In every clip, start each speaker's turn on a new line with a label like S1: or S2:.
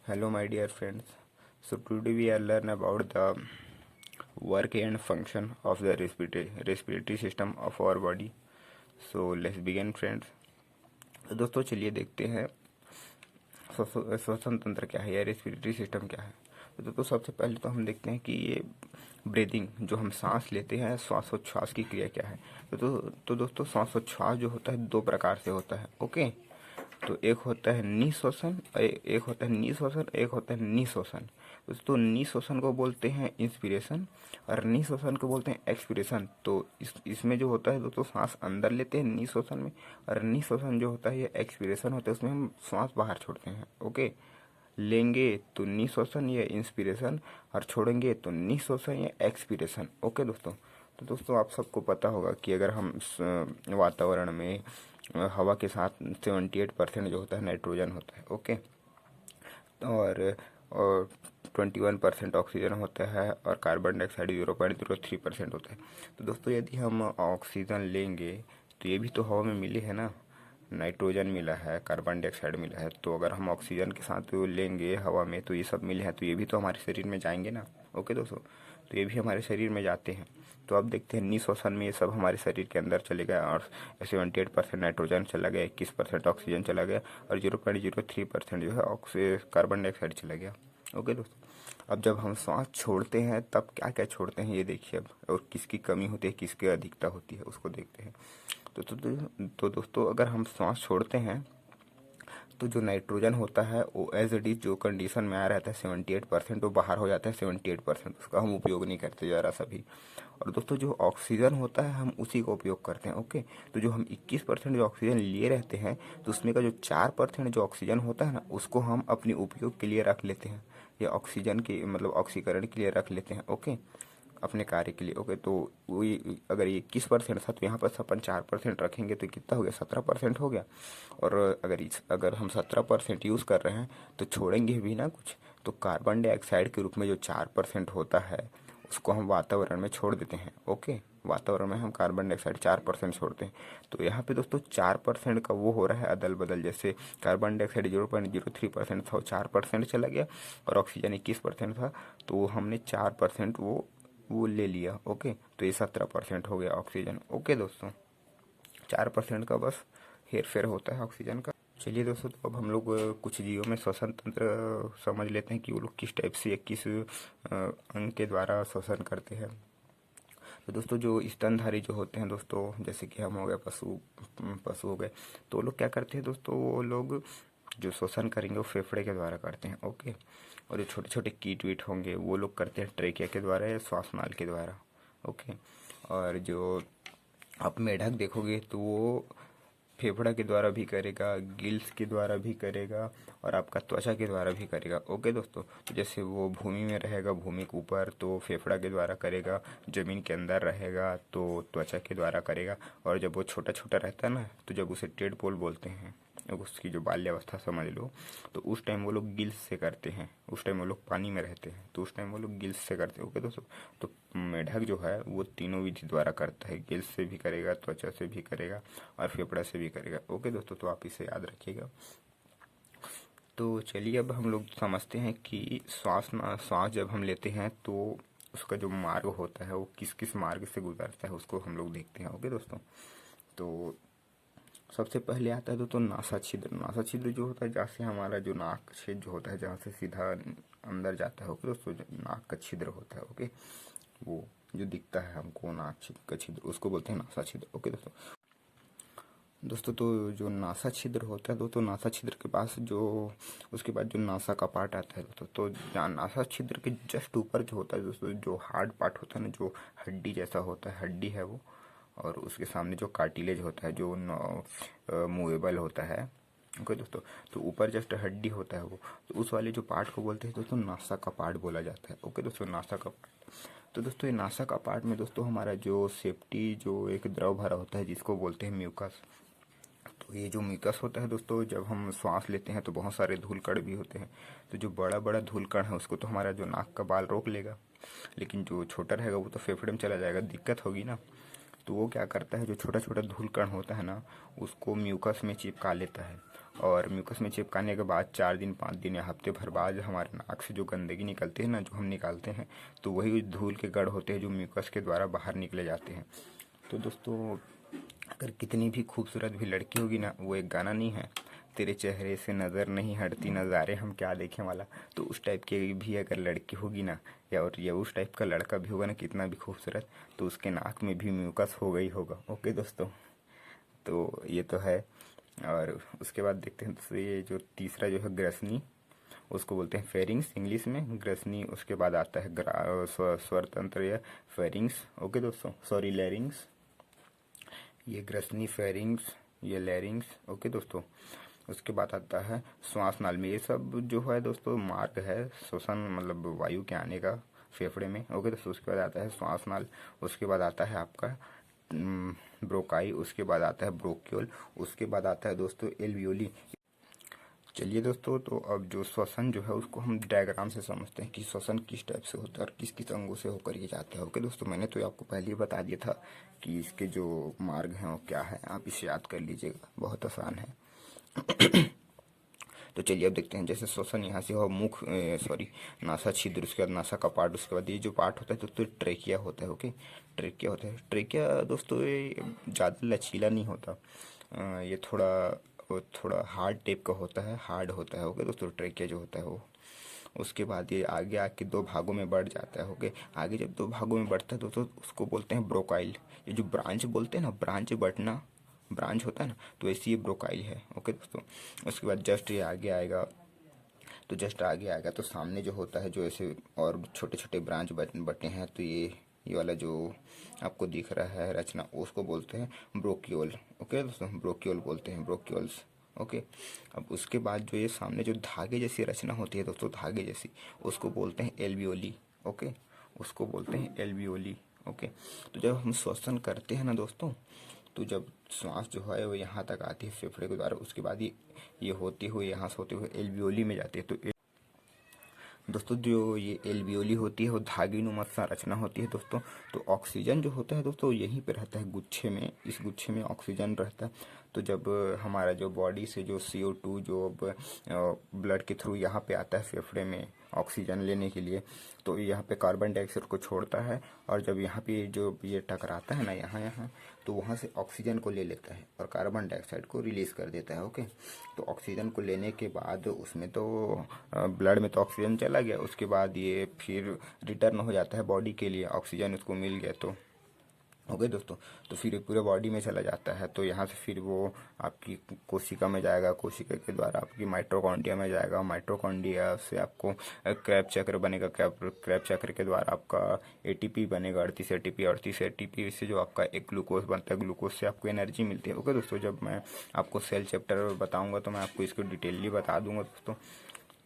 S1: Hello, my dear friends. So today we are learn about the work and function of the respiratory system of our body. So let's begin, friends. तो दोस्तों चलिए देखते हैं श्वसन तंत्र क्या है या रेस्पिरेटरी सिस्टम क्या है। तो दोस्तों सबसे पहले तो हम देखते हैं कि ये ब्रीदिंग जो हम सांस लेते हैं, श्वासोच्छ्वास की क्रिया क्या है। तो दोस्तों श्वासोच्छ्वास जो होता है दो प्रकार से होता है। ओके, तो एक होता है निःश्वसन, एक होता है निःश्वसन, एक होता है निःश्वसन। तो निःश्वसन को बोलते हैं इंस्पिरेशन और निःश्वसन को बोलते हैं एक्सपिरेशन। तो इसमें जो होता है दोस्तों सांस अंदर लेते हैं निःश्वसन में, और निःश्वसन जो होता है ये एक्सपिरेशन होता है, उसमें हम सांस बाहर छोड़ते हैं। ओके, लेंगे तो निःश्वसन या इंस्पिरेशन और छोड़ेंगे तो निःश्वसन या एक्सपिरेशन। ओके दोस्तों, तो दोस्तों आप सबको पता होगा कि अगर हम वातावरण में हवा के साथ 78% जो होता है नाइट्रोजन होता है। ओके, और 21% ऑक्सीजन होता है और कार्बन डाइऑक्साइड 0.03% होता है। तो दोस्तों यदि हम ऑक्सीजन लेंगे तो ये भी तो हवा में मिली है ना, नाइट्रोजन मिला है, कार्बन डाइऑक्साइड मिला है। तो अगर हम ऑक्सीजन के साथ लेंगे हवा में तो ये सब मिले हैं, तो ये भी तो हमारे शरीर में जाएंगे ना। ओके दोस्तों, तो ये भी हमारे शरीर में जाते हैं। तो अब देखते हैं निःश्वसन में ये सब हमारे शरीर के अंदर चले गया और 78% नाइट्रोजन चला गया, 21% ऑक्सीजन चला गया और 0.03% जो है कार्बन डाइऑक्साइड चला गया। ओके दोस्तों, अब जब हम सांस छोड़ते हैं तब क्या क्या छोड़ते हैं ये देखिए अब, और किसकी कमी होती है किसकी अधिकता होती है उसको देखते हैं। तो दोस्तों अगर हम सांस छोड़ते हैं तो जो नाइट्रोजन होता है वो एज इट इज जो कंडीशन में आया रहता है 78%, वो बाहर हो जाता है 78%, उसका हम उपयोग नहीं करते ज़रा सा भी। और दोस्तों जो ऑक्सीजन होता है हम उसी का उपयोग करते हैं। ओके, तो जो हम 21% जो ऑक्सीजन लिए रहते हैं तो उसमें का जो 4% जो ऑक्सीजन होता है ना उसको हम अपने उपयोग के लिए रख लेते हैं, या ऑक्सीजन के मतलब ऑक्सीकरण के लिए रख लेते हैं। ओके, अपने कार्य के लिए। ओके, तो वही अगर ये 21% था तो यहाँ पर अपन 4% रखेंगे तो कितना हो गया, 17% हो गया। और अगर हम 17% यूज़ कर रहे हैं तो छोड़ेंगे भी ना कुछ, तो कार्बन डाइऑक्साइड के रूप में जो 4% होता है उसको हम वातावरण में छोड़ देते हैं। ओके, वातावरण में हम कार्बन डाइऑक्साइड 4% छोड़ते हैं। तो यहाँ पे दोस्तों 4% का वो हो रहा है अदल बदल, जैसे कार्बन डाइऑक्साइड 0.03% था वो 4% चला गया और ऑक्सीजन 21% था, तो हमने 4% वो ले लिया। ओके, तो ये 17% हो गया ऑक्सीजन। ओके दोस्तों, 4% का बस हेर फेर होता है ऑक्सीजन का। चलिए दोस्तों, तो अब हम लोग कुछ जीवों में श्वसन तंत्र समझ लेते हैं कि वो लोग किस टाइप से या किस अंग के द्वारा श्वसन करते हैं। तो दोस्तों जो स्तनधारी जो होते हैं दोस्तों, जैसे कि हम हो गए पशु हो गए, तो वो लोग क्या करते हैं दोस्तों, वो लोग जो श्वसन करेंगे वो फेफड़े के द्वारा करते हैं। ओके, और जो छोटे छोटे कीट वीट होंगे वो लोग करते हैं ट्रेकिया के द्वारा या श्वासनाल के द्वारा। ओके, और जो आप मेढक देखोगे तो वो फेफड़ा के द्वारा भी करेगा, गिल्स के द्वारा भी करेगा और आपका त्वचा के द्वारा भी करेगा। ओके दोस्तों, तो जैसे वो भूमि में रहेगा, भूमि के ऊपर तो फेफड़ा के द्वारा करेगा, जमीन के अंदर रहेगा तो त्वचा के द्वारा करेगा, और जब वो छोटा छोटा रहता है ना तो जब उसे टेडपोल बोलते हैं, उसकी जो बाल्यावस्था समझ लो, तो उस टाइम वो लोग गिल्स से करते हैं। उस टाइम वो लोग पानी में रहते हैं तो उस टाइम वो लोग गिल्स से करते हैं। ओके दोस्तों, तो मेढक जो है वो तीनों विधि द्वारा करता है, गिल्स से भी करेगा, त्वचा से भी करेगा और फेफड़ा से भी करेगा। ओके दोस्तों, तो आप इसे याद रखिएगा। तो चलिए अब हम लोग समझते हैं कि श्वास जब हम लेते हैं तो उसका जो मार्ग होता है वो किस किस मार्ग से गुजरता है उसको हम लोग देखते हैं। ओके दोस्तों, तो सबसे पहले आता है दोस्तों नासा छिद्र। नासा छिद्र जो होता है जहाँ से हमारा जो नाक छेद जो होता है, जहाँ से सीधा अंदर जाता है। ओके दोस्तों, जो नाक का छिद्र होता है, ओके, वो जो दिखता है हमको नाक का छिद्र, उसको बोलते हैं नासा छिद्र। ओके दोस्तों तो जो नासा छिद्र होता है दोस्तों, नासा छिद्र के पास जो उसके बाद जो नासा का पार्ट आता है दोस्तों, तो नासा छिद्र के जस्ट ऊपर जो होता है दोस्तों, जो हार्ड पार्ट होता है ना, जो हड्डी जैसा होता है, हड्डी है वो, और उसके सामने जो कार्टिलेज होता है जो मूवेबल होता है। ओके दोस्तों, तो ऊपर जस्ट हड्डी होता है वो, तो उस वाले जो पार्ट को बोलते हैं दोस्तों नासा का पार्ट बोला जाता है। ओके दोस्तों, नासा का पार्ट। तो दोस्तों ये नासा का पार्ट में दोस्तों हमारा जो सेफ्टी जो एक द्रव भरा होता है जिसको बोलते हैं म्यूकस। तो ये जो म्यूकस होता है दोस्तों, जब हम सांस लेते हैं तो बहुत सारे धूल कण भी होते हैं, तो जो बड़ा बड़ा धूल कण है उसको तो हमारा जो नाक का बाल रोक लेगा, लेकिन जो छोटा रहेगा वो तो फेफड़े में चला जाएगा, दिक्कत होगी ना। तो वो क्या करता है, जो छोटा छोटा धूल कण होता है ना उसको म्यूकस में चिपका लेता है, और म्यूकस में चिपकाने के बाद 4 दिन 5 दिन या हफ्ते भर बाद हमारे नाक से जो गंदगी निकलती है ना, जो हम निकालते हैं, तो वही धूल के गढ़ होते हैं जो म्यूकस के द्वारा बाहर निकले जाते हैं। तो दोस्तों, अगर कितनी भी खूबसूरत भी लड़की होगी ना, वो एक गाना नहीं है, तेरे चेहरे से नज़र नहीं हटती नज़ारे हम क्या देखें वाला, तो उस टाइप की भी अगर लड़की होगी ना, या उस टाइप का लड़का भी होगा ना, कितना भी खूबसूरत, तो उसके नाक में भी म्यूकस होगा ही होगा। ओके दोस्तों, तो ये तो है। और उसके बाद देखते हैं दोस्तों, ये जो तीसरा जो है ग्रसनी, उसको बोलते हैं फेरिंग्स इंग्लिश में, ग्रसनी। उसके बाद आता है स्वर तंत्र या फेरिंग्स। ओके दोस्तों, सॉरी लैरिंग्स। ये ग्रसनी, फेरिंग्स, ये लैरिंग्स। ओके दोस्तों, उसके बाद आता है श्वास नाल में। ये सब जो है दोस्तों मार्ग है श्वसन, मतलब वायु के आने का फेफड़े में। ओके दोस्तों, उसके बाद आता है श्वास नाल। उसके बाद आता है आपका ब्रोकाई। उसके बाद आता है ब्रोक्यूल। उसके बाद आता है दोस्तों एल्वियोली। चलिए दोस्तों, तो अब जो श्वसन जो है उसको हम डायग्राम से समझते हैं कि श्वसन किस टाइप से होता है और किस किस अंगों से होकर ये जाता है। ओके दोस्तों, मैंने तो आपको पहले ही बता दिया था कि इसके जो मार्ग हैं वो क्या है, आप इसे याद कर लीजिएगा, बहुत आसान है। तो चलिए अब देखते हैं। जैसे श्वसन यहाँ से हो, मुख सॉरी नासा छिद्र, उसके बाद नासा का पार्ट, उसके बाद ये जो पार्ट होता है दोस्तों ट्रेकिया होता है। ओके, ट्रेकिया होता है। ट्रेकिया दोस्तों ये ज़्यादा लचीला नहीं होता, ये थोड़ा हार्ड टाइप का होता है, हार्ड होता है। ओके दोस्तों, ट्रेकिया जो होता है वो। उसके बाद ये आगे आके 2 भागों में बढ़ जाता है। ओके, आगे जब 2 भागों में बढ़ता है दोस्तों, उसको बोलते हैं ब्रोकाइल। ये जो ब्रांच बोलते हैं ना, ब्रांच बढ़ना, ब्रांच होता है ना, तो ऐसी ये ब्रोकाइल है। ओके दोस्तों, उसके बाद जस्ट ये आगे आएगा, तो जस्ट आगे आएगा तो सामने जो होता है, जो ऐसे और छोटे छोटे ब्रांच बटे हैं, तो ये वाला जो आपको दिख रहा है रचना, उसको बोलते हैं ब्रोक्यूल। ओके दोस्तों, ब्रोक्यूल बोलते हैं, ब्रोक्यूल्स। ओके, अब उसके बाद जो ये सामने जो धागे जैसी रचना होती है दोस्तों, धागे जैसी, उसको बोलते हैं एल्वियोली। ओके, उसको बोलते हैं एल्वियोली। ओके, तो जब हम श्वसन करते हैं ना दोस्तों, तो जब सांस जो है वो यहाँ तक आती है फेफड़े के द्वारा, उसके बाद ये होते हुए यहाँ से होते हुए एल्वियोली में जाती है। तो दोस्तों जो ये एल्वियोली होती है वो धागेनुमा संरचना होती है दोस्तों। तो ऑक्सीजन जो होता है दोस्तों यहीं पे रहता है गुच्छे में, इस गुच्छे में ऑक्सीजन रहता है। तो जब हमारा जो बॉडी से जो CO2 जो ब्लड के थ्रू यहाँ पे आता है फेफड़े में ऑक्सीजन लेने के लिए, तो यहाँ पे कार्बन डाइऑक्साइड को छोड़ता है, और जब यहाँ पे जो ये टकराता है ना यहाँ तो वहाँ से ऑक्सीजन को ले लेता है और कार्बन डाइऑक्साइड को रिलीज कर देता है। ओके, तो ऑक्सीजन को लेने के बाद उसमें तो ब्लड में तो ऑक्सीजन चला गया, उसके बाद ये फिर रिटर्न हो जाता है बॉडी के लिए, ऑक्सीजन उसको मिल गया तो। ओके दोस्तों, तो फिर पूरे बॉडी में चला जाता है, तो यहाँ से फिर वो आपकी कोशिका में जाएगा, कोशिका के द्वारा आपकी माइटोकॉन्ड्रिया में जाएगा, माइटोकॉन्ड्रिया से आपको क्रैब चक्र बनेगा, क्रैब चक्र के द्वारा आपका ATP बनेगा, 38 ATP, 38 ATP से जो आपका एक ग्लूकोज बनता है, ग्लूकोज से आपको एनर्जी मिलती है। ओके दोस्तों, जब मैं आपको सेल चैप्टर बताऊँगा तो मैं आपको इसको डिटेलली बता दूंगा दोस्तों।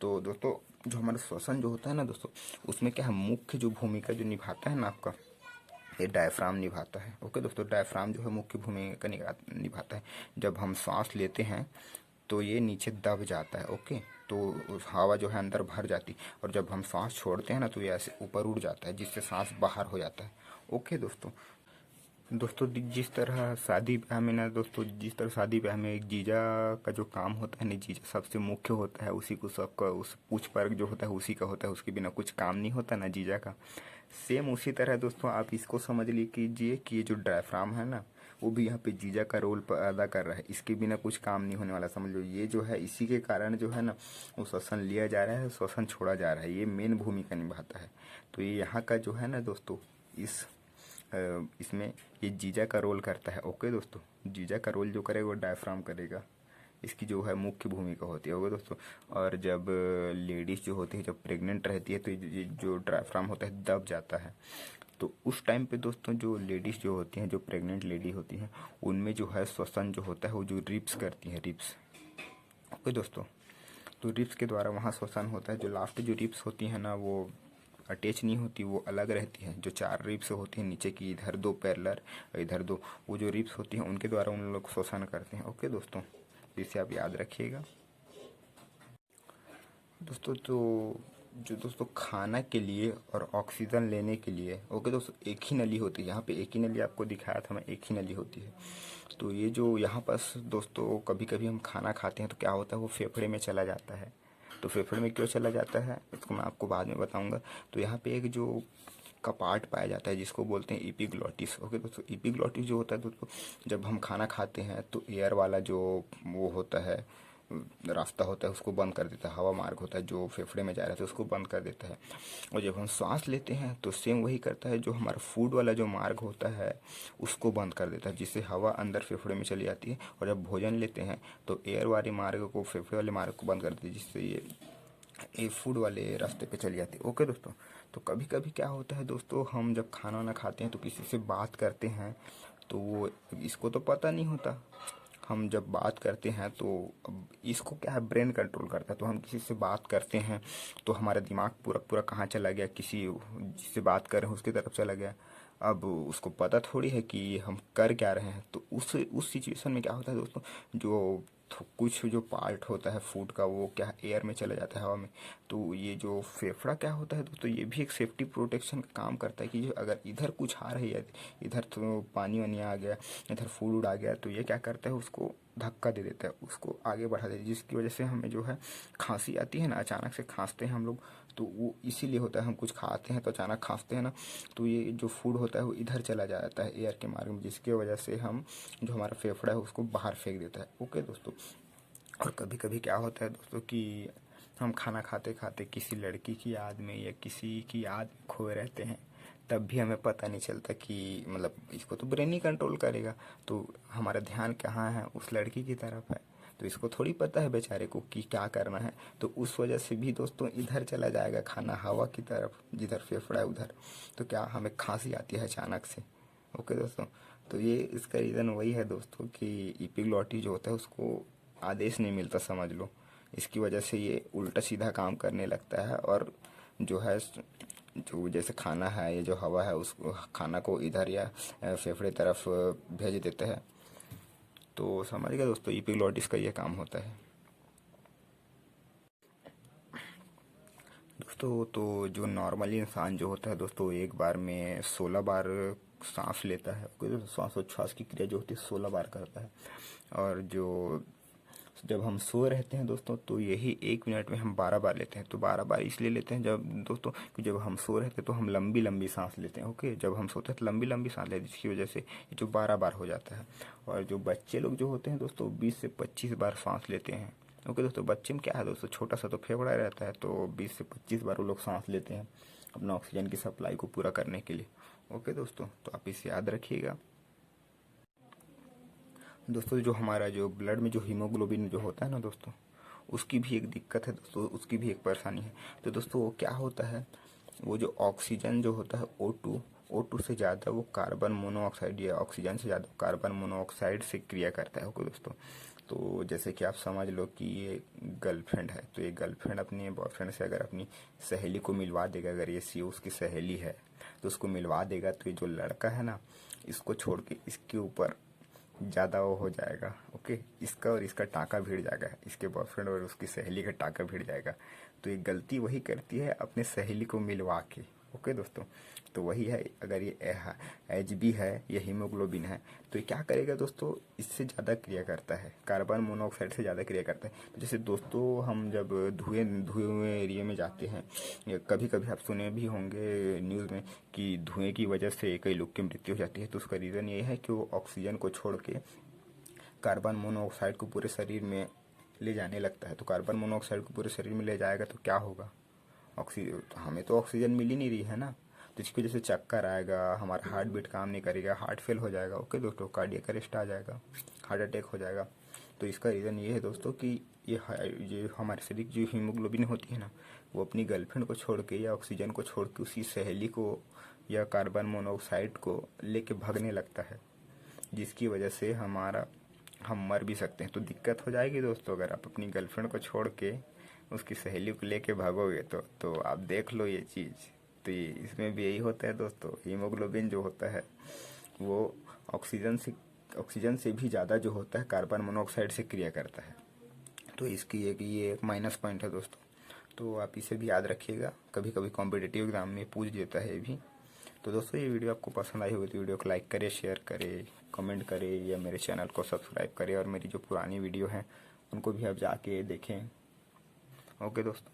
S1: तो दोस्तों जो हमारा श्वसन जो होता है ना दोस्तों, उसमें क्या है, मुख्य जो भूमिका जो निभाता है ना आपका, ये डायफ्राम निभाता है। ओके दोस्तों, डायफ्राम जो है मुख्य भूमिका निभाता है। जब हम सांस लेते हैं तो ये नीचे दब जाता है। ओके, तो हवा जो है अंदर भर जाती, और जब हम सांस छोड़ते हैं ना तो ये ऐसे ऊपर उड़ जाता है, जिससे सांस बाहर हो जाता है। ओके दोस्तों जिस तरह शादी ब्याह में ना दोस्तों, जिस तरह शादी ब्याह में एक जीजा का जो काम होता है ना, जीजा सबसे मुख्य होता है, उसी को सबका उस पूछ पर जो होता है उसी का होता है, उसके बिना कुछ काम नहीं होता ना जीजा का। सेम उसी तरह दोस्तों आप इसको समझ लीजिए कि ये जो डायफ्राम है ना, वो भी यहाँ पे जीजा का रोल अदा कर रहा है, इसके बिना कुछ काम नहीं होने वाला, समझ लो। ये जो है इसी के कारण जो है ना वो श्वसन लिया जा रहा है, श्वसन छोड़ा जा रहा है, ये मेन भूमिका निभाता है। तो ये यहाँ का जो है ना दोस्तों, इसमें ये जीजा का रोल करता है। ओके दोस्तों, जीजा का रोल जो करेगा वो डायफ्राम करेगा, इसकी जो है मुख्य भूमिका होती है। ओके दोस्तों, और जब लेडीज़ जो होती है जब प्रेग्नेंट रहती है तो ये जो डायफ्राम होता है दब जाता है। तो उस टाइम पे दोस्तों जो लेडीज़ जो होती हैं, जो प्रेग्नेंट लेडी होती हैं, उनमें जो है श्वसन जो होता है वो जो रिप्स करती हैं, रिप्स। ओके दोस्तों, तो रिप्स के द्वारा वहाँ श्वसन होता है। जो लास्ट जो रिप्स होती हैं ना वो अटैच नहीं होती, वो अलग रहती है। जो 4 रिप्स होती हैं नीचे की, इधर 2 पैरेलल, इधर 2, वो जो रिप्स होती हैं उनके द्वारा उन लोग श्वसन करते हैं। ओके दोस्तों, इसे आप याद रखिएगा दोस्तों। तो जो दोस्तों खाना के लिए और ऑक्सीजन लेने के लिए, ओके दोस्तों, एक ही नली होती है। यहाँ पे एक ही नली आपको दिखाया था मैं, एक ही नली होती है। तो ये जो यहाँ पास दोस्तों कभी कभी हम खाना खाते हैं तो क्या होता है, वो फेफड़े में चला जाता है। तो फेफड़े में क्यों चला जाता है इसको मैं आपको बाद में बताऊंगा। तो यहाँ पे एक जो कपाट पाया जाता है जिसको बोलते हैं एपिग्लॉटिस। ओके दोस्तों, एपिग्लॉटिस जो होता है दोस्तों, जब हम खाना खाते हैं तो एयर वाला जो वो होता है रास्ता होता है उसको बंद कर देता है। हवा मार्ग होता है जो फेफड़े में जा रहा है तो उसको बंद कर देता है। और जब हम सांस लेते हैं तो सेम वही करता है, जो हमारा फूड वाला जो मार्ग होता है उसको बंद कर देता है, जिससे हवा अंदर फेफड़े में चली जाती है। और जब भोजन लेते हैं तो एयर वाले मार्ग को, फेफड़े वाले मार्ग को बंद कर देती है, जिससे ये फूड वाले रास्ते पे चली जाती है। ओके दोस्तों, तो कभी कभी क्या होता है दोस्तों, हम जब खाना वाना खाते हैं तो किसी से बात करते हैं तो वो इसको तो पता नहीं होता। हम जब बात करते हैं तो अब इसको क्या है, ब्रेन कंट्रोल करता है। तो हम किसी से बात करते हैं तो हमारा दिमाग पूरा पूरा कहाँ चला गया, किसी जिससे बात कर रहे हैं उसकी तरफ चला गया। अब उसको पता थोड़ी है कि हम कर क्या रहे हैं। तो उस सिचुएशन में क्या होता है दोस्तों, जो कुछ जो पार्ट होता है फूड का वो क्या एयर में चला जाता है, हवा में। तो ये जो फेफड़ा क्या होता है दोस्तों, ये भी एक सेफ्टी प्रोटेक्शन का काम करता है कि जो अगर इधर कुछ आ रही है, इधर तो पानी वानी आ गया, इधर फूड उड़ आ गया, तो ये क्या करता है, उसको धक्का दे देता है, उसको आगे बढ़ा देता है, जिसकी वजह से हमें जो है खांसी आती है ना, अचानक से खांसते हैं हम लोग। तो वो इसीलिए होता है, हम कुछ खाते हैं तो अचानक खांसते हैं ना, तो ये जो फूड होता है वो इधर चला जाता है एयर के मार्ग में, जिसकी वजह से हम जो हमारा फेफड़ा है उसको बाहर फेंक देता है। ओके दोस्तों, और कभी कभी क्या होता है दोस्तों कि हम खाना खाते खाते किसी लड़की की याद में या किसी की याद में खोए रहते हैं, तब भी हमें पता नहीं चलता कि मतलब इसको तो ब्रेन ही कंट्रोल करेगा, तो हमारा ध्यान कहाँ है, उस लड़की की तरफ है। तो इसको थोड़ी पता है बेचारे को कि क्या करना है। तो उस वजह से भी दोस्तों इधर चला जाएगा खाना, हवा की तरफ, जिधर फेफड़ा है उधर। तो क्या हमें खांसी आती है अचानक से। ओके दोस्तों, तो ये इसका रीज़न वही है दोस्तों कि एपिग्लॉटिस जो होता है उसको आदेश नहीं मिलता, समझ लो। इसकी वजह से ये उल्टा सीधा काम करने लगता है, और जो है जो जैसे खाना है, ये जो हवा है उस खाना को इधर या फेफड़े तरफ भेज देते हैं। तो समझ गए दोस्तों, एपिग्लॉटिस का ये काम होता है दोस्तों। तो जो नॉर्मली इंसान जो होता है दोस्तों, एक बार में 16 बार सांस लेता है। कोई तो श्वासोच्छ्वास की क्रिया जो होती है 16 बार करता है। और जो जब हम सो रहते हैं दोस्तों तो यही 1 मिनट में हम 12 बार लेते हैं। तो 12 बार इसलिए लेते हैं जब दोस्तों कि जब हम सो रहते हैं तो हम लंबी लंबी सांस लेते हैं। ओके, जब हम सोते हैं तो लंबी लंबी सांस लेते हैं, जिसकी वजह से ये जो 12 बार हो जाता है। और जो बच्चे लोग जो होते हैं दोस्तों 20 से 25 बार सांस लेते हैं। ओके दोस्तों, बच्चे में क्या है दोस्तों, छोटा सा तो फेफड़ा रहता है, तो 20 से 25 बार वो लोग सांस लेते हैं अपना ऑक्सीजन की सप्लाई को पूरा करने के लिए। ओके दोस्तों, तो आप इसे याद रखिएगा। दोस्तों जो हमारा जो ब्लड में जो हीमोग्लोबिन जो होता है ना दोस्तों, उसकी भी एक दिक्कत है दोस्तों, उसकी भी एक परेशानी है। तो दोस्तों वो क्या होता है, वो जो ऑक्सीजन जो होता है O2 से ज़्यादा वो कार्बन मोनोऑक्साइड या ऑक्सीजन से ज़्यादा कार्बन मोनोऑक्साइड से क्रिया करता है। ओके दोस्तों, तो जैसे कि आप समझ लो कि ये गर्लफ्रेंड है, तो ये गर्लफ्रेंड अपने बॉयफ्रेंड से अगर अपनी सहेली को मिलवा देगा, अगर ये सी उसकी सहेली है तो उसको मिलवा देगा, तो ये जो लड़का है ना, इसको छोड़ के इसके ऊपर ज़्यादा वो हो जाएगा। ओके, इसका और इसका टाँका भिड़ जाएगा, इसके बॉयफ्रेंड और उसकी सहेली का टाँका भिड़ जाएगा। तो ये गलती वही करती है अपने सहेली को मिलवा के। ओके दोस्तों, तो वही है, अगर ये HB है, ये हीमोग्लोबिन है, तो ये क्या करेगा दोस्तों, इससे ज़्यादा क्रिया करता है, कार्बन मोनोऑक्साइड से ज़्यादा क्रिया करता है। तो जैसे दोस्तों हम जब धुएं धुए हुए एरिया में जाते हैं, या कभी कभी आप सुने भी होंगे न्यूज़ में कि धुएं की वजह से कई लोग की मृत्यु हो जाती है। तो उसका रीज़न ये है कि वो ऑक्सीजन को छोड़ के कार्बन मोनोऑक्साइड को पूरे शरीर में ले जाने लगता है। तो कार्बन मोनोऑक्साइड को पूरे शरीर में ले जाएगा तो क्या होगा, ऑक्सीजन तो हमें तो ऑक्सीजन मिल ही नहीं रही है ना। तो इसकी वजह से चक्कर आएगा, हमारा हार्ट बीट काम नहीं करेगा, हार्ट फेल हो जाएगा। ओके दोस्तों, कार्डियक अरेस्ट आ जाएगा, हार्ट अटैक हो जाएगा। तो इसका रीज़न ये है दोस्तों कि ये हमारे शरीर की जो हीमोग्लोबिन होती है ना, वो अपनी गर्लफ्रेंड को छोड़ के या ऑक्सीजन को छोड़ के उसी सहेली को या कार्बन मोनोऑक्साइड को लेके भागने लगता है, जिसकी वजह से हम मर भी सकते हैं। तो दिक्कत हो जाएगी दोस्तों, अगर आप अपनी गर्लफ्रेंड को छोड़ के उसकी सहेली को लेके भागोगे तो आप देख लो ये चीज़। तो ये इसमें भी यही होता है दोस्तों, हीमोग्लोबिन जो होता है वो ऑक्सीजन से भी ज़्यादा जो होता है कार्बन मोनोऑक्साइड से क्रिया करता है। तो इसकी ये एक माइनस पॉइंट है दोस्तों। तो आप इसे भी याद रखिएगा, कभी कभी कॉम्पिटिटिव एग्जाम में पूछ देता है ये भी। तो दोस्तों ये वीडियो आपको पसंद आई होगी तो वीडियो को लाइक करें, शेयर करें, कमेंट करें या मेरे चैनल को सब्सक्राइब करें और मेरी जो पुरानी वीडियो हैं उनको भी आप जाके देखें। ओके दोस्तों।